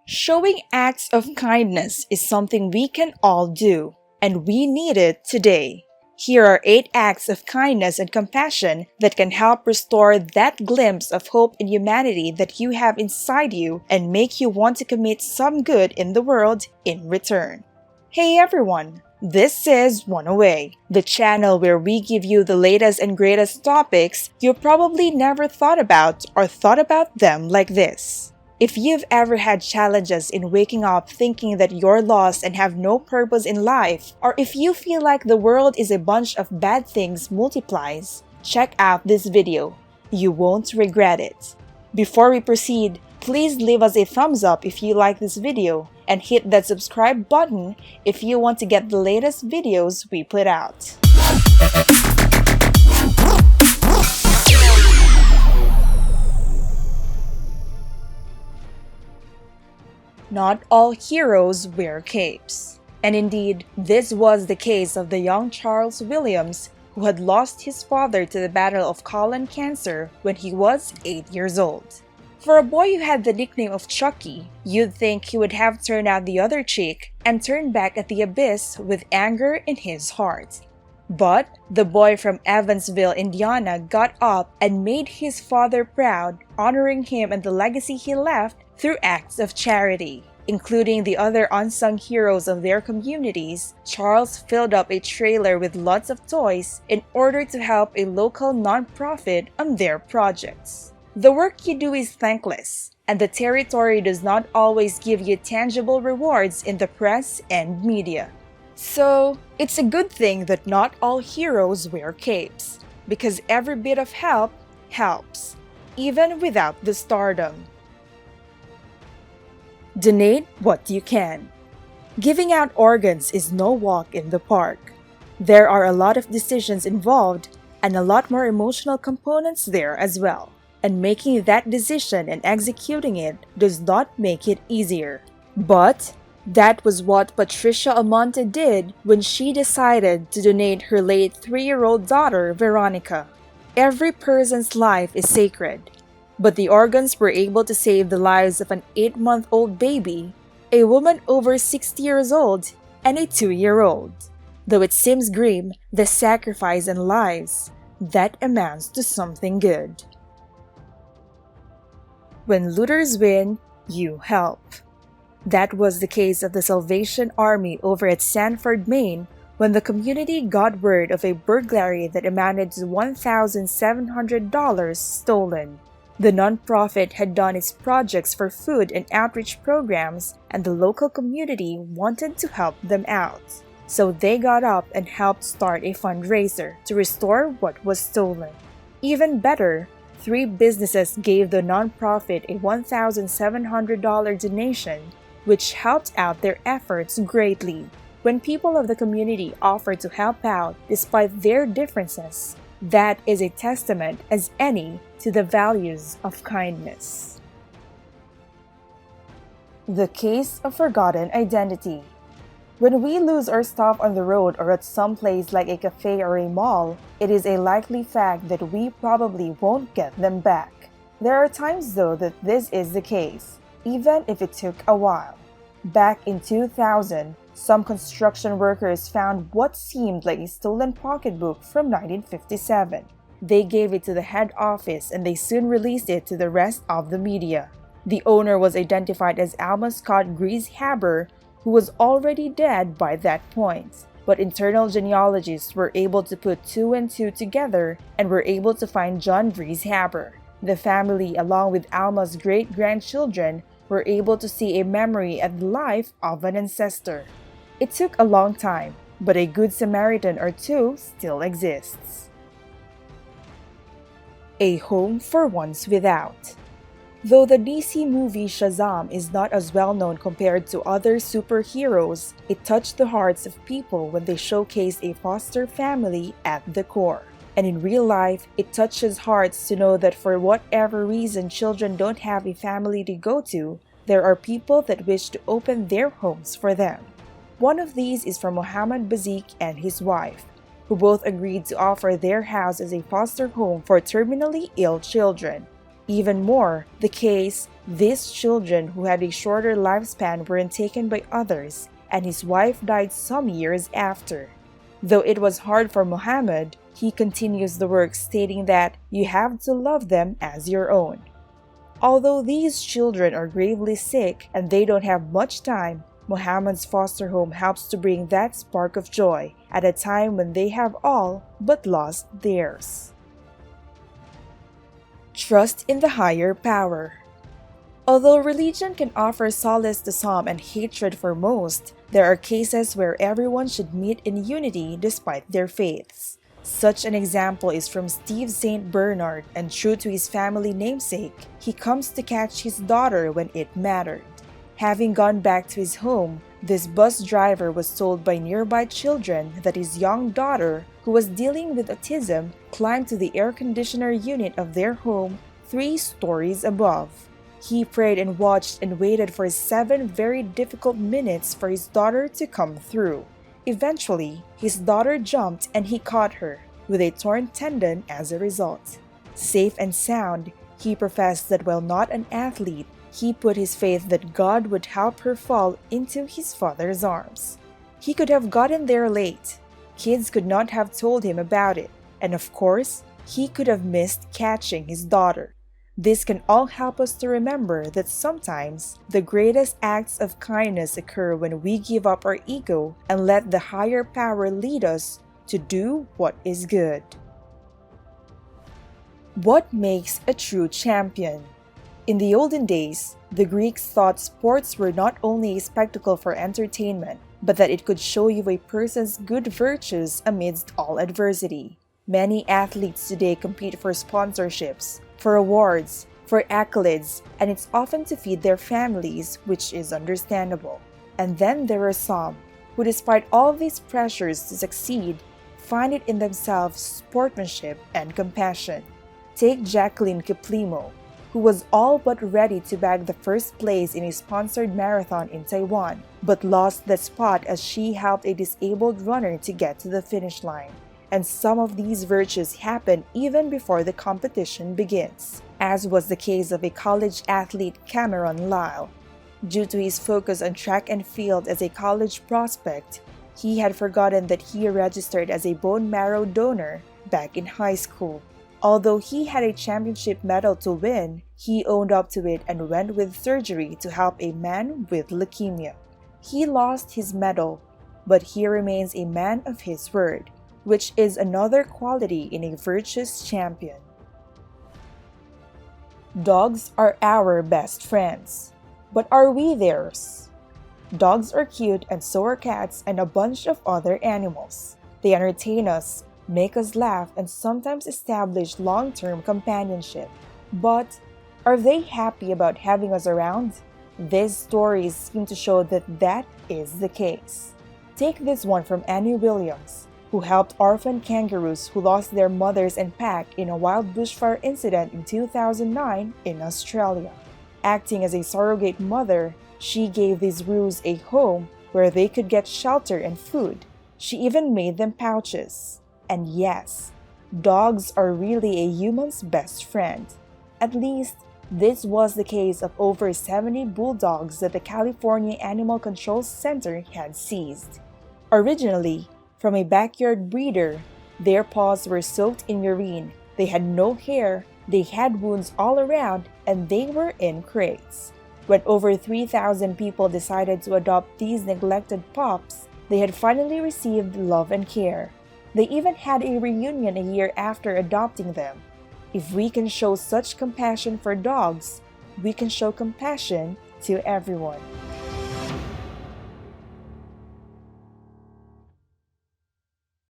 Showing acts of kindness is something we can all do, and we need it today. Here are 8 acts of kindness and compassion that can help restore that glimpse of hope in humanity that you have inside you and make you want to commit some good in the world in return. Hey everyone! This is One Away, the channel where we give you the latest and greatest topics you probably never thought about or thought about them like this. If you've ever had challenges in waking up thinking that you're lost and have no purpose in life, or if you feel like the world is a bunch of bad things multiplies, check out this video. You won't regret it. Before we proceed, please leave us a thumbs up if you like this video and hit that subscribe button if you want to get the latest videos we put out. Not all heroes wear capes. And indeed, this was the case of the young Charles Williams, who had lost his father to the battle of colon cancer when he was 8 years old. For a boy who had the nickname of Chucky, you'd think he would have turned out the other cheek and turned back at the abyss with anger in his heart. But the boy from Evansville, Indiana got up and made his father proud, honoring him and the legacy he left through acts of charity. Including the other unsung heroes of their communities, Charles filled up a trailer with lots of toys in order to help a local nonprofit on their projects. The work you do is thankless, and the territory does not always give you tangible rewards in the press and media. So, it's a good thing that not all heroes wear capes, because every bit of help helps, even without the stardom. Donate what you can. Giving out organs is no walk in the park. There are a lot of decisions involved and a lot more emotional components there as well. And making that decision and executing it does not make it easier. But that was what Patricia Almonte did when she decided to donate her late 3-year-old daughter, Veronica. Every person's life is sacred, but the organs were able to save the lives of an 8-month-old baby, a woman over 60 years old, and a 2-year-old. Though it seems grim, the sacrifice in lives, that amounts to something good. When looters win, you help. That was the case of the Salvation Army over at Sanford, Maine, when the community got word of a burglary that amounted to $1,700 stolen. The nonprofit had done its projects for food and outreach programs, and the local community wanted to help them out. So they got up and helped start a fundraiser to restore what was stolen. Even better, 3 businesses gave the nonprofit a $1,700 donation, which helped out their efforts greatly. When people of the community offered to help out despite their differences, that is a testament as any to the values of kindness. The case of forgotten identity. When we lose our stuff on the road or at some place like a cafe or a mall, it is a likely fact that we probably won't get them back. There are times though that this is the case, even if it took a while. Back in 2000, some construction workers found what seemed like a stolen pocketbook from 1957. They gave it to the head office and they soon released it to the rest of the media. The owner was identified as Alma Scott Grease Haber, who was already dead by that point. But internal genealogists were able to put 2 and 2 together and were able to find John Grease Haber. The family, along with Alma's great-grandchildren, were able to see a memory and life of an ancestor. It took a long time, but a good Samaritan or two still exists. A home for ones without. Though the DC movie Shazam is not as well known compared to other superheroes, it touched the hearts of people when they showcased a foster family at the core. And in real life, it touches hearts to know that for whatever reason children don't have a family to go to, there are people that wish to open their homes for them. One of these is from Mohammed Bazik and his wife, who both agreed to offer their house as a foster home for terminally ill children. Even more, the case, these children who had a shorter lifespan weren't taken by others, and his wife died some years after. Though it was hard for Muhammad, he continues the work stating that you have to love them as your own. Although these children are gravely sick and they don't have much time, Muhammad's foster home helps to bring that spark of joy at a time when they have all but lost theirs. Trust in the higher power. Although religion can offer solace to some and hatred for most, there are cases where everyone should meet in unity despite their faiths. Such an example is from Steve St. Bernard, and true to his family namesake, he comes to catch his daughter when it mattered. Having gone back to his home, this bus driver was told by nearby children that his young daughter, who was dealing with autism, climbed to the air conditioner unit of their home 3 stories above. He prayed and watched and waited for 7 very difficult minutes for his daughter to come through. Eventually, his daughter jumped and he caught her, with a torn tendon as a result. Safe and sound, he professed that while not an athlete, he put his faith that God would help her fall into his father's arms. He could have gotten there late. Kids could not have told him about it, and of course, he could have missed catching his daughter. This can all help us to remember that sometimes the greatest acts of kindness occur when we give up our ego and let the higher power lead us to do what is good. What makes a true champion? In the olden days, the Greeks thought sports were not only a spectacle for entertainment, but that it could show you a person's good virtues amidst all adversity. Many athletes today compete for sponsorships, for awards, for accolades, and it's often to feed their families, which is understandable. And then there are some who, despite all these pressures to succeed, find it in themselves sportsmanship and compassion. Take Jacqueline Kiplimo, who was all but ready to bag the first place in a sponsored marathon in Taiwan, but lost that spot as she helped a disabled runner to get to the finish line. And some of these virtues happen even before the competition begins, as was the case of a college athlete Cameron Lyle. Due to his focus on track and field as a college prospect, he had forgotten that he registered as a bone marrow donor back in high school. Although he had a championship medal to win, he owned up to it and went with surgery to help a man with leukemia. He lost his medal, but he remains a man of his word, which is another quality in a virtuous champion. Dogs are our best friends, but are we theirs? Dogs are cute, and so are cats and a bunch of other animals. They entertain us, make us laugh, and sometimes establish long-term companionship. But are they happy about having us around? These stories seem to show that that is the case. Take this one from Annie Williams, who helped orphan kangaroos who lost their mothers and pack in a wild bushfire incident in 2009 in Australia. Acting as a surrogate mother, she gave these roos a home where they could get shelter and food. She even made them pouches. And yes, dogs are really a human's best friend. At least, this was the case of over 70 bulldogs that the California Animal Control Center had seized. Originally, from a backyard breeder, their paws were soaked in urine, they had no hair, they had wounds all around, and they were in crates. When over 3,000 people decided to adopt these neglected pups, they had finally received love and care. They even had a reunion a year after adopting them. If we can show such compassion for dogs, we can show compassion to everyone.